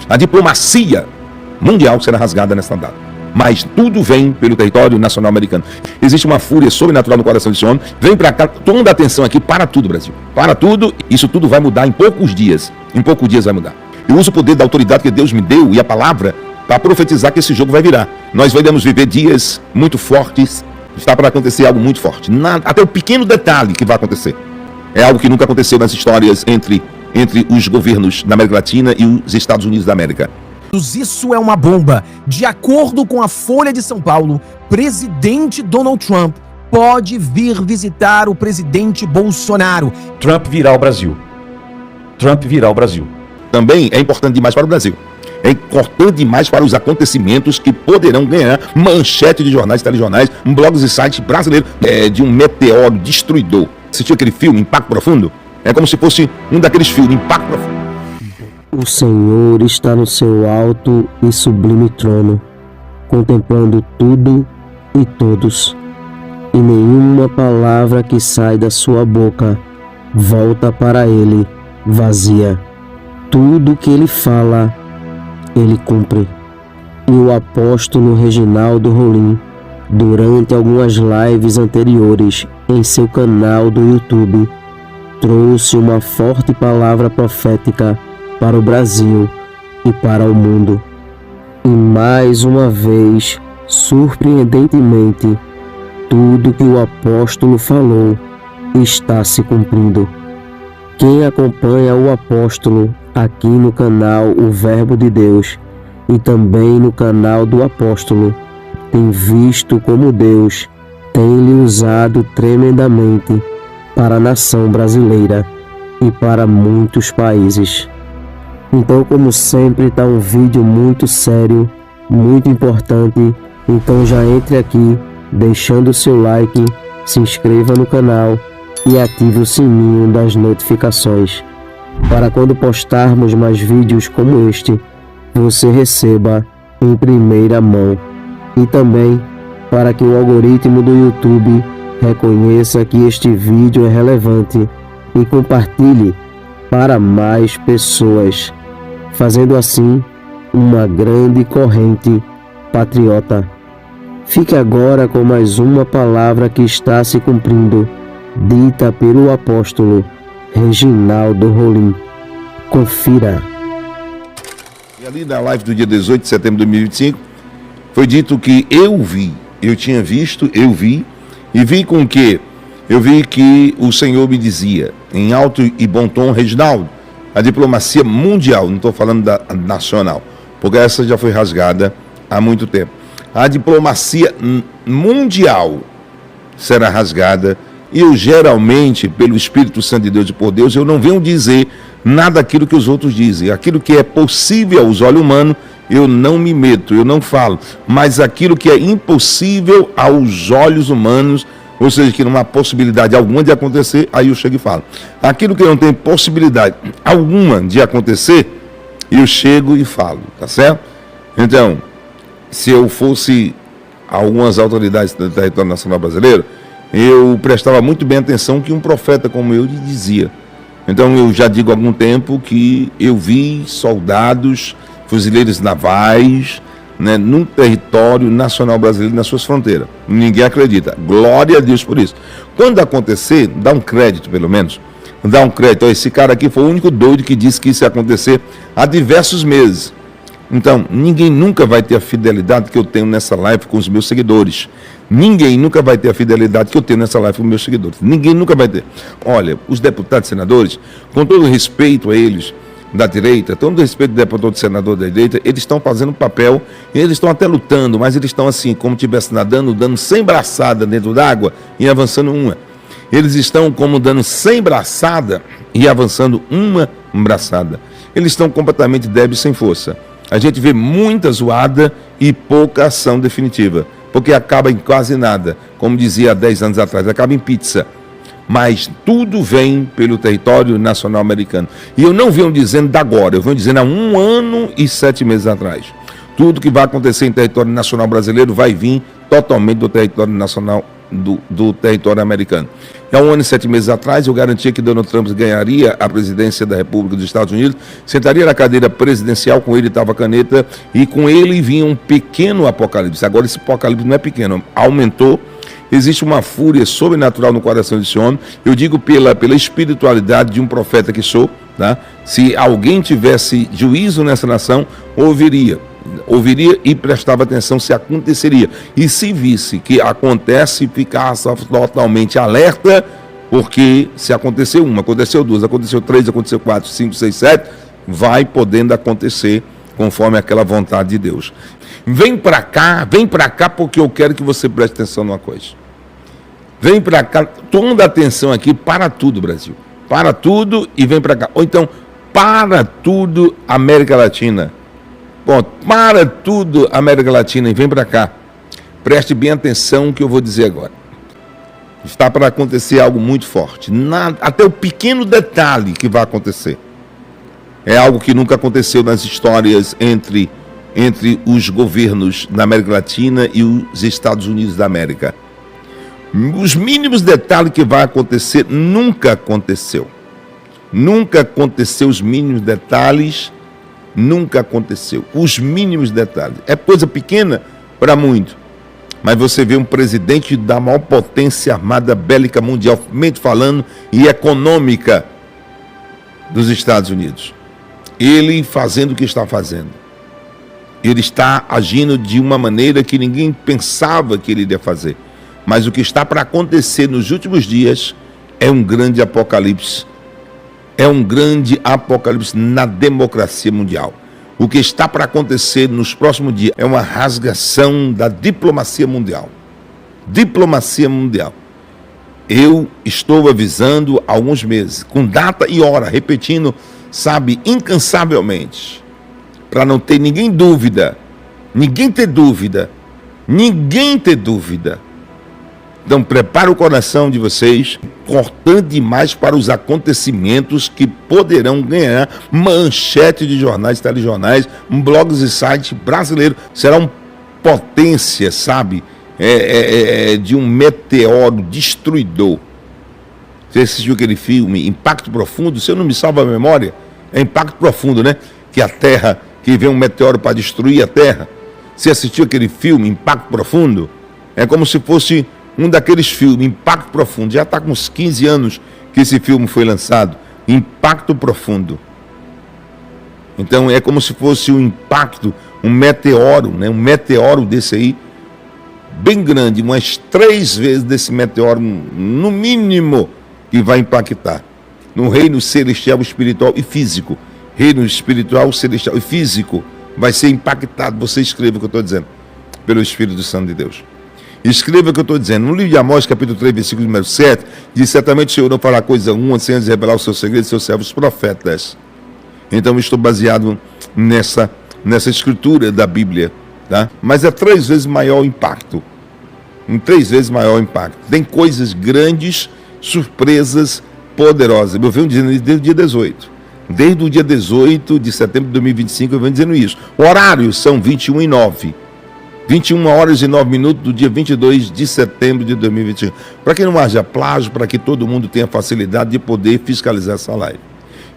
A diplomacia mundial será rasgada nesta data. Mas tudo vem pelo território nacional americano. Existe uma fúria sobrenatural no coração desse homem. Vem para cá, toda a atenção aqui, para tudo, Brasil. Para tudo, isso tudo vai mudar em poucos dias. Em poucos dias vai mudar. Eu uso o poder da autoridade que Deus me deu e a palavra para profetizar que esse jogo vai virar. Nós vamos viver dias muito fortes. Está para acontecer algo muito forte. Até o pequeno detalhe que vai acontecer. É algo que nunca aconteceu nas histórias entre os governos da América Latina e os Estados Unidos da América. Isso é uma bomba. De acordo com a Folha de São Paulo, presidente Donald Trump pode vir visitar o presidente Bolsonaro. Trump virá ao Brasil. Trump virá ao Brasil. Também é importante demais para o Brasil. É importante demais para os acontecimentos que poderão ganhar manchete de jornais, telejornais, blogs e sites brasileiros de um meteoro destruidor. Assistiu aquele filme, Impacto Profundo? É como se fosse um daqueles filmes, Impacto Profundo. O Senhor está no seu alto e sublime trono, contemplando tudo e todos, e nenhuma palavra que sai da sua boca volta para ele vazia. Tudo que ele fala, ele cumpre. E o apóstolo Reginaldo Rolim, durante algumas lives anteriores em seu canal do YouTube, trouxe uma forte palavra profética para o Brasil e para o mundo. E mais uma vez, surpreendentemente, tudo que o apóstolo falou está se cumprindo. Quem acompanha o apóstolo aqui no canal O Verbo de Deus e também no canal do apóstolo tem visto como Deus tem lhe usado tremendamente para a nação brasileira e para muitos países. Então, como sempre, está um vídeo muito sério, muito importante. Então já entre aqui, deixando o seu like, se inscreva no canal e ative o sininho das notificações, para quando postarmos mais vídeos como este, você receba em primeira mão. E também para que o algoritmo do YouTube reconheça que este vídeo é relevante e compartilhe para mais pessoas, fazendo assim uma grande corrente patriota. Fique agora com mais uma palavra que está se cumprindo, dita pelo apóstolo Reginaldo Rolim. Confira. E ali na live do dia 18 de setembro de 2025, foi dito que eu vi, eu tinha visto, eu vi, e vi com que eu vi que o Senhor me dizia, em alto e bom tom, Reginaldo, a diplomacia mundial, não estou falando da nacional, porque essa já foi rasgada há muito tempo. A diplomacia mundial será rasgada, e eu geralmente, pelo Espírito Santo de Deus e por Deus, eu não venho dizer nada daquilo que os outros dizem. Aquilo que é possível aos olhos humanos, eu não me meto, eu não falo. Mas aquilo que é impossível aos olhos humanos, ou seja, que não há possibilidade alguma de acontecer, aí eu chego e falo. Aquilo que não tem possibilidade alguma de acontecer, eu chego e falo, tá certo? Então, se eu fosse algumas autoridades do território nacional brasileiro, eu prestava muito bem atenção que um profeta como eu lhe dizia. Então eu já digo há algum tempo que eu vi soldados, fuzileiros navais, num território nacional brasileiro, nas suas fronteiras. Ninguém acredita. Glória a Deus por isso. Quando acontecer, dá um crédito pelo menos. Dá um crédito. Esse cara aqui foi o único doido que disse que isso ia acontecer há diversos meses. Então, ninguém nunca vai ter a fidelidade que eu tenho nessa live com os meus seguidores. Ninguém nunca vai ter a fidelidade que eu tenho nessa live com os meus seguidores. Ninguém nunca vai ter. Olha, os deputados e senadores, com todo respeito a eles da direita, todo respeito ao deputado e senador da direita, eles estão fazendo papel, eles estão até lutando, mas eles estão assim, como se estivesse nadando, dando 100 braçadas dentro d'água e avançando uma. Eles estão como dando 100 braçadas e avançando uma braçada. Eles estão completamente débeis, sem força. A gente vê muita zoada e pouca ação definitiva, porque acaba em quase nada, como dizia há 10 anos atrás, acaba em pizza. Mas tudo vem pelo território nacional americano. E eu não venho dizendo de agora, eu venho dizendo há 1 ano e 7 meses atrás. Tudo que vai acontecer em território nacional brasileiro vai vir totalmente do território nacional, do território americano. Há 1 ano e 7 meses atrás, eu garantia que Donald Trump ganharia a presidência da República dos Estados Unidos, sentaria na cadeira presidencial, com ele estava a caneta, e com ele vinha um pequeno apocalipse. Agora esse apocalipse não é pequeno, aumentou. Existe uma fúria sobrenatural no coração desse homem. Eu digo pela espiritualidade de um profeta que sou, tá? Se alguém tivesse juízo nessa nação, ouviria e prestava atenção se aconteceria. E se visse que acontece, ficasse totalmente alerta, porque se aconteceu 1, aconteceu 2, aconteceu 3, aconteceu 4, 5, 6, 7, vai podendo acontecer conforme aquela vontade de Deus. Vem para cá porque eu quero que você preste atenção numa coisa. Vem para cá, toda atenção aqui, para tudo, Brasil. Para tudo e vem para cá. Ou então, para tudo, América Latina. Bom, para tudo, América Latina, e vem para cá. Preste bem atenção no que eu vou dizer agora. Está para acontecer algo muito forte. Até o pequeno detalhe que vai acontecer. É algo que nunca aconteceu nas histórias entre os governos da América Latina e os Estados Unidos da América. Os mínimos detalhes que vai acontecer nunca aconteceu. Nunca aconteceu os mínimos detalhes, nunca aconteceu. Os mínimos detalhes. É coisa pequena para muito. Mas você vê um presidente da maior potência armada bélica mundialmente falando e econômica dos Estados Unidos. Ele fazendo o que está fazendo. Ele está agindo de uma maneira que ninguém pensava que ele iria fazer. Mas o que está para acontecer nos últimos dias é um grande apocalipse. É um grande apocalipse na democracia mundial. O que está para acontecer nos próximos dias é uma rasgação da diplomacia mundial. Diplomacia mundial. Eu estou avisando há alguns meses, com data e hora, repetindo, sabe, incansavelmente, para não ter ninguém ter dúvida. Então, prepare o coração de vocês, importante demais para os acontecimentos que poderão ganhar manchete de jornais, telejornais, blogs e sites brasileiros. Será uma potência, sabe, de um meteoro destruidor. Você assistiu aquele filme, Impacto Profundo? Se eu não me salvo a memória, é Impacto Profundo, né? Que a Terra, que vem um meteoro para destruir a Terra. Você assistiu aquele filme, Impacto Profundo? É como se fosse um daqueles filmes, Impacto Profundo. Já está com uns 15 anos que esse filme foi lançado. Impacto Profundo. Então é como se fosse um impacto, um meteoro, né? Um meteoro desse aí, bem grande, umas 3 vezes desse meteoro, no mínimo, que vai impactar no reino celestial, espiritual e físico. Reino espiritual, celestial e físico vai ser impactado. Você escreva o que eu estou dizendo, pelo Espírito Santo de Deus. Escreva o que eu estou dizendo. No livro de Amós, capítulo 3, versículo número 7, diz: certamente o Senhor não fará coisa alguma sem antes revelar o seu segredo aos seus servos profetas. Então eu estou baseado nessa escritura da Bíblia, tá? Mas é 3 vezes maior o impacto. 3 vezes maior o impacto. Tem coisas grandes, surpresas poderosas. Eu venho dizendo isso desde o dia 18. Desde o dia 18 de setembro de 2025 eu venho dizendo isso. O horário são 21h09. 21 horas e 9 minutos do dia 22 de setembro de 2021. Para que não haja plágio, para que todo mundo tenha facilidade de poder fiscalizar essa live.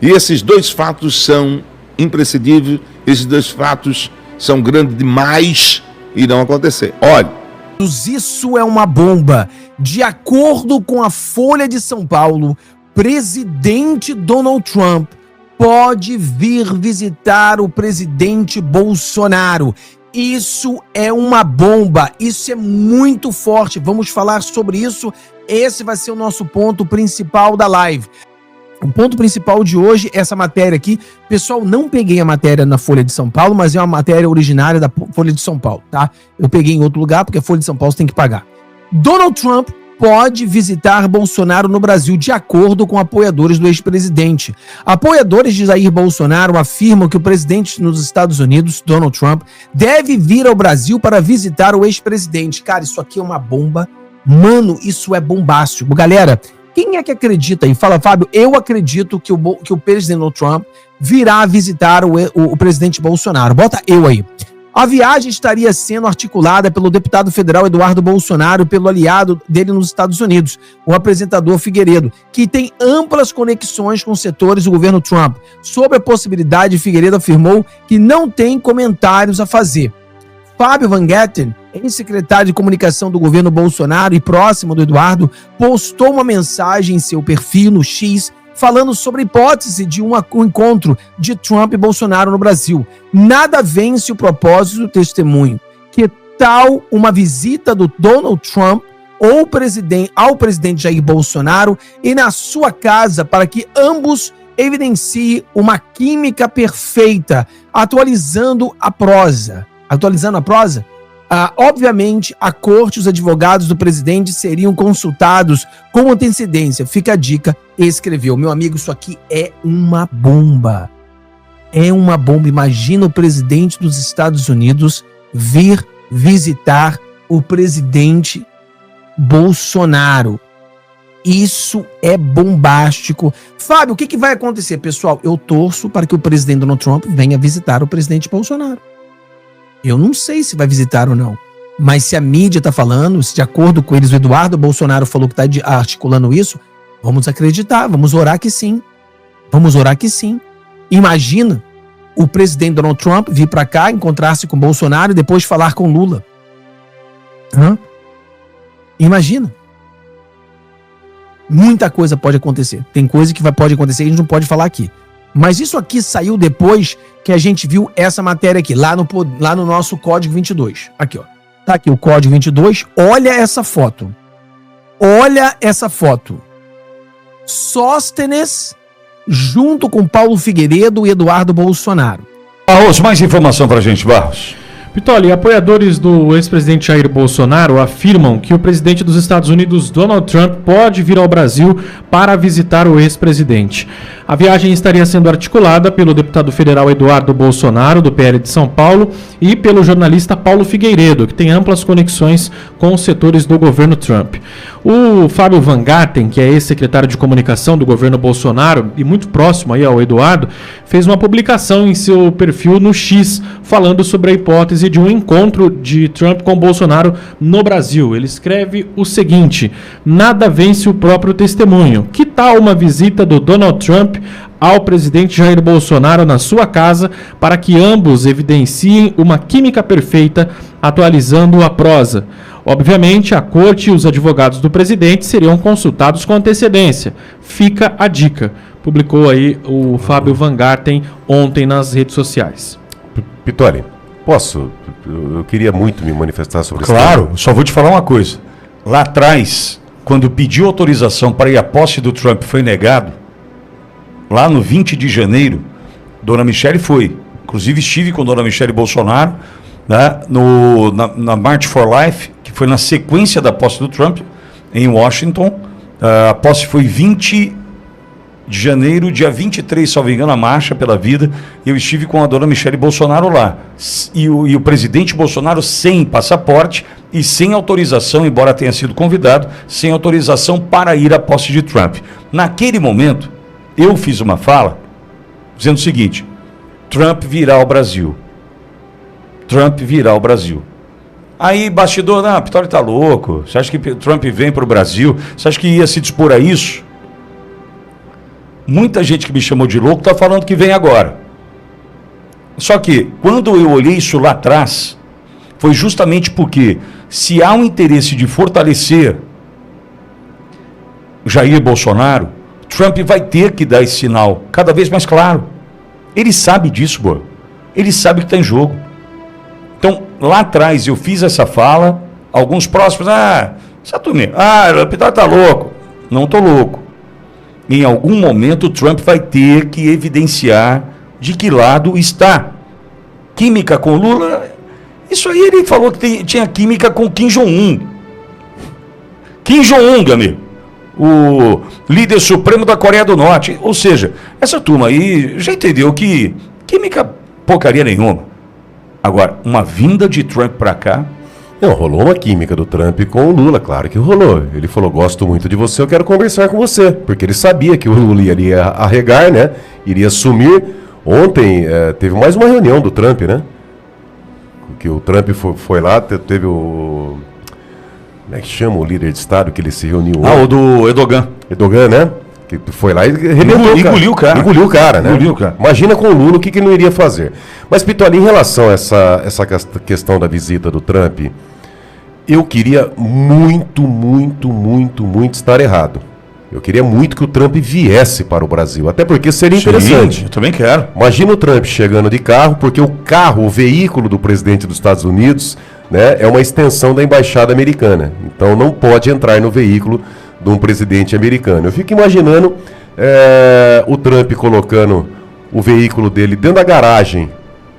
E esses 2 fatos são imprescindíveis, esses 2 fatos são grandes demais e irão acontecer. Olha. Isso é uma bomba. De acordo com a Folha de São Paulo, presidente Donald Trump pode vir visitar o presidente Bolsonaro. Isso é uma bomba, isso é muito forte. Vamos falar sobre isso. Esse vai ser o nosso ponto principal da live. O ponto principal de hoje é essa matéria aqui. Pessoal, não peguei a matéria na Folha de São Paulo, mas é uma matéria originária da Folha de São Paulo, tá? Eu peguei em outro lugar, porque a Folha de São Paulo você tem que pagar. Donald Trump pode visitar Bolsonaro no Brasil, de acordo com apoiadores do ex-presidente. Apoiadores de Jair Bolsonaro afirmam que o presidente dos Estados Unidos, Donald Trump, deve vir ao Brasil para visitar o ex-presidente. Cara, isso aqui é uma bomba. Mano, isso é bombástico. Galera, quem é que acredita aí? Fala, Fábio, eu acredito que o presidente Donald Trump virá visitar o presidente Bolsonaro. Bota eu aí. A viagem estaria sendo articulada pelo deputado federal Eduardo Bolsonaro e pelo aliado dele nos Estados Unidos, o apresentador Figueiredo, que tem amplas conexões com setores do governo Trump. Sobre a possibilidade, Figueiredo afirmou que não tem comentários a fazer. Fábio Van Gatten, ex-secretário de comunicação do governo Bolsonaro e próximo do Eduardo, postou uma mensagem em seu perfil no X falando sobre a hipótese de um encontro de Trump e Bolsonaro no Brasil. Nada vence o propósito do testemunho. Que tal uma visita do Donald Trump ao presidente Jair Bolsonaro e na sua casa para que ambos evidenciem uma química perfeita, atualizando a prosa? Obviamente, a corte e os advogados do presidente seriam consultados com antecedência. Fica a dica, escreveu. Meu amigo, isso aqui é uma bomba. É uma bomba. Imagina o presidente dos Estados Unidos vir visitar o presidente Bolsonaro. Isso é bombástico. Fábio, o que vai acontecer? Pessoal, eu torço para que o presidente Donald Trump venha visitar o presidente Bolsonaro. Eu não sei se vai visitar ou não, mas se a mídia está falando, se de acordo com eles o Eduardo Bolsonaro falou que está articulando isso, vamos acreditar, vamos orar que sim. Vamos orar que sim. Imagina o presidente Donald Trump vir para cá, encontrar-se com Bolsonaro e depois falar com Lula. Imagina. Muita coisa pode acontecer. Tem coisa que pode acontecer que a gente não pode falar aqui. Mas isso aqui saiu depois que a gente viu essa matéria aqui, lá no nosso Código 22. Aqui, ó. Tá aqui o Código 22. Olha essa foto. Olha essa foto. Sóstenes junto com Paulo Figueiredo e Eduardo Bolsonaro. Barros, mais informação pra gente, Barros. Pitoli, apoiadores do ex-presidente Jair Bolsonaro afirmam que o presidente dos Estados Unidos, Donald Trump, pode vir ao Brasil para visitar o ex-presidente. A viagem estaria sendo articulada pelo deputado federal Eduardo Bolsonaro, do PL de São Paulo, e pelo jornalista Paulo Figueiredo, que tem amplas conexões com os setores do governo Trump. O Fábio Van Gatten, que é ex-secretário de comunicação do governo Bolsonaro e muito próximo aí ao Eduardo, fez uma publicação em seu perfil no X, falando sobre a hipótese de um encontro de Trump com Bolsonaro no Brasil. Ele escreve o seguinte: nada vence o próprio testemunho. Que tal uma visita do Donald Trump ao presidente Jair Bolsonaro na sua casa para que ambos evidenciem uma química perfeita, atualizando a prosa? Obviamente, a corte e os advogados do presidente seriam consultados com antecedência. Fica a dica. Publicou aí o Fábio Van Gatten ontem nas redes sociais. Pitoli, posso? Eu queria muito me manifestar sobre isso. Claro, só vou te falar uma coisa. Lá atrás, quando pediu autorização para ir à posse do Trump foi negado, lá no 20 de janeiro, Dona Michele foi. Inclusive estive com Dona Michele Bolsonaro, né, na March for Life, que foi na sequência da posse do Trump, em Washington. A posse foi 20 de janeiro, dia 23, salvo engano, a Marcha pela Vida. Eu estive com a Dona Michele Bolsonaro lá. E o presidente Bolsonaro sem passaporte e sem autorização, embora tenha sido convidado, sem autorização para ir à posse de Trump. Naquele momento, eu fiz uma fala dizendo o seguinte: Trump virá ao Brasil. Trump virá ao Brasil. Aí, bastidor, não, Pitoli tá louco. Você acha que Trump vem para o Brasil? Você acha que ia se dispor a isso? Muita gente que me chamou de louco está falando que vem agora. Só que, quando eu olhei isso lá atrás, foi justamente porque, se há um interesse de fortalecer Jair Bolsonaro, Trump vai ter que dar esse sinal cada vez mais claro. Ele sabe disso, boa. Ele sabe que está em jogo. Então, lá atrás eu fiz essa fala, alguns próximos, Saturnino, o Pitoli tá louco. Não tô louco. Em algum momento o Trump vai ter que evidenciar de que lado está. Química com Lula, isso aí ele falou que tinha química com Kim Jong-un. Kim Jong-un, amigo. O líder supremo da Coreia do Norte. Ou seja, essa turma aí já entendeu que química porcaria nenhuma. Agora, uma vinda de Trump para cá... Não, rolou uma química do Trump com o Lula, claro que rolou. Ele falou, gosto muito de você, eu quero conversar com você. Porque ele sabia que o Lula iria arregar, né? Iria sumir. Ontem teve mais uma reunião do Trump, né? que o Trump foi lá, teve o... Como é que chama o líder de Estado que ele se reuniu? O do Erdogan. Erdogan, né? Que foi lá e arrebentou Engoliu o cara. Engoliu o cara, né? Engoliu o cara. Imagina com o Lula o que ele não iria fazer. Mas, Pitoli, em relação a essa questão da visita do Trump, eu queria muito estar errado. Eu queria muito que o Trump viesse para o Brasil, até porque seria interessante. Eu também quero. Imagina o Trump chegando de carro, porque o veículo do presidente dos Estados Unidos, né, é uma extensão da embaixada americana. Então não pode entrar no veículo de um presidente americano. Eu fico imaginando o Trump colocando o veículo dele dentro da garagem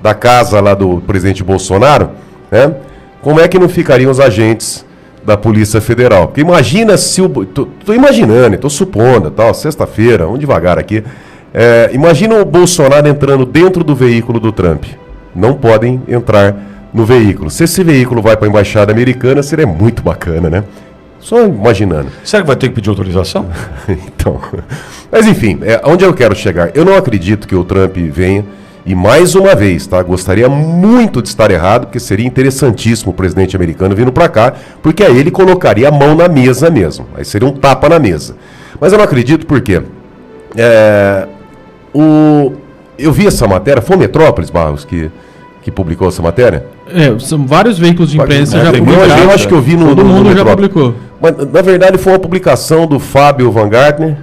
da casa lá do presidente Bolsonaro, né? Como é que não ficariam os agentes da Polícia Federal? Porque imagina se o... Tô imaginando, tô supondo, tal, sexta-feira, vamos devagar aqui. Imagina o Bolsonaro entrando dentro do veículo do Trump. Não podem entrar no veículo. Se esse veículo vai para a embaixada americana, seria muito bacana, né? Só imaginando. Será que vai ter que pedir autorização? Então, mas enfim, onde eu quero chegar? Eu não acredito que o Trump venha, e mais uma vez, tá? Gostaria muito de estar errado, porque seria interessantíssimo o presidente americano vindo para cá, porque aí ele colocaria a mão na mesa mesmo, aí seria um tapa na mesa. Mas eu não acredito porque eu vi essa matéria, foi o Metrópolis, Barros, que publicou essa matéria? São vários veículos de imprensa já Eu publicaram. acho que eu vi Todo mundo já publicou. Mas, na verdade, foi uma publicação do Fábio Van Gartner,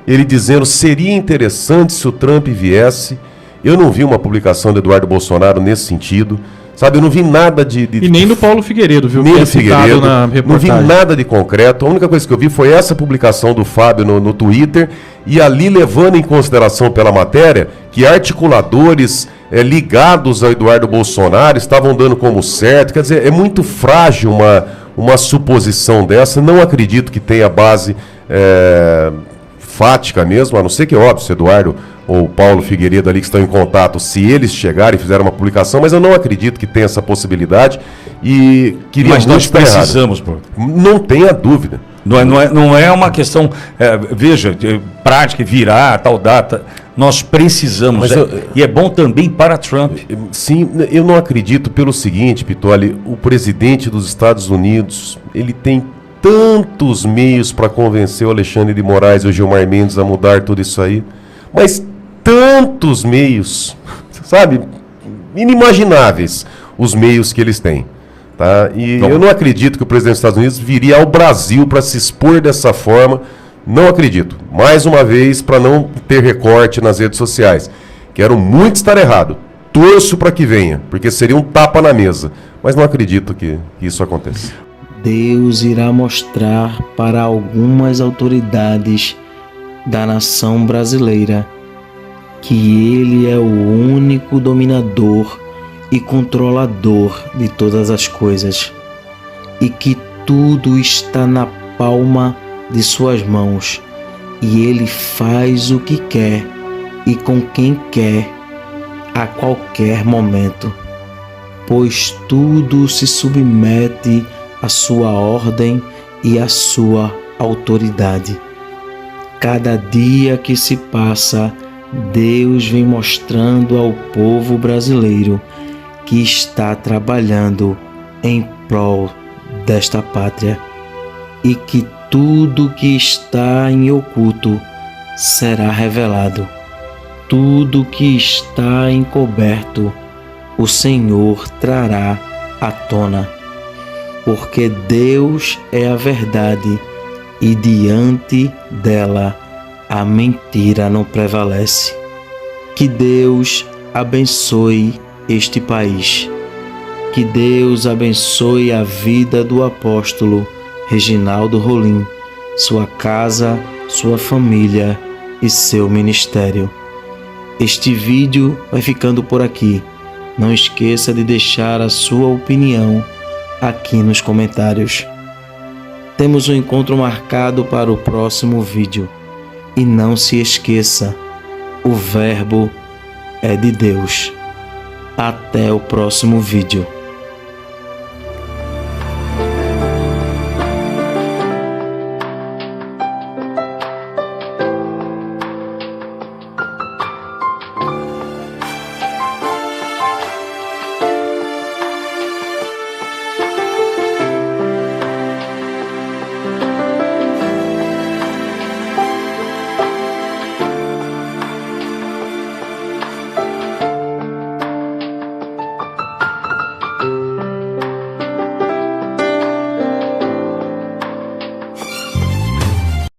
ele dizendo seria interessante se o Trump viesse. Eu não vi uma publicação do Eduardo Bolsonaro nesse sentido. Sabe, eu não vi nada de... E nem do Paulo Figueiredo, viu? Nem que do é citado Figueiredo, na não reportagem. vi nada de concreto. A única coisa que eu vi foi essa publicação do Fábio no Twitter, e ali levando em consideração pela matéria que articuladores ligados ao Eduardo Bolsonaro estavam dando como certo. Quer dizer, é muito frágil uma suposição dessa. Não acredito que tenha base fática mesmo, a não ser que, óbvio, se Eduardo ou Paulo Figueiredo ali que estão em contato, se eles chegarem e fizerem uma publicação, mas eu não acredito que tenha essa possibilidade e queria Mas nós precisamos, pô. Não tenha dúvida. Não é uma questão, veja, prática, virar tal data. Nós precisamos. E é bom também para Trump. Sim, eu não acredito pelo seguinte, Pitoli, o presidente dos Estados Unidos, ele tem tantos meios para convencer o Alexandre de Moraes e o Gilmar Mendes a mudar tudo isso aí, mas tantos meios, sabe, inimagináveis os meios que eles têm. Tá? E eu não acredito que o presidente dos Estados Unidos viria ao Brasil para se expor dessa forma. Não acredito. Mais uma vez, para não ter recorte nas redes sociais. Quero muito estar errado. Torço para que venha, porque seria um tapa na mesa. Mas não acredito que isso aconteça. Deus irá mostrar para algumas autoridades da nação brasileira que Ele é o único dominador e controlador de todas as coisas, e que tudo está na palma de suas mãos, e Ele faz o que quer e com quem quer a qualquer momento, pois tudo se submete à sua ordem e à sua autoridade. Cada dia que se passa, Deus vem mostrando ao povo brasileiro que está trabalhando em prol desta pátria, e que tudo que está em oculto será revelado. Tudo que está encoberto, o Senhor trará à tona, porque Deus é a verdade e diante dela a mentira não prevalece. Que Deus abençoe este país. Que Deus abençoe a vida do apóstolo Reginaldo Rolim, sua casa, sua família e seu ministério. Este vídeo vai ficando por aqui. Não esqueça de deixar a sua opinião aqui nos comentários. Temos um encontro marcado para o próximo vídeo. E não se esqueça, o Verbo é de Deus. Até o próximo vídeo.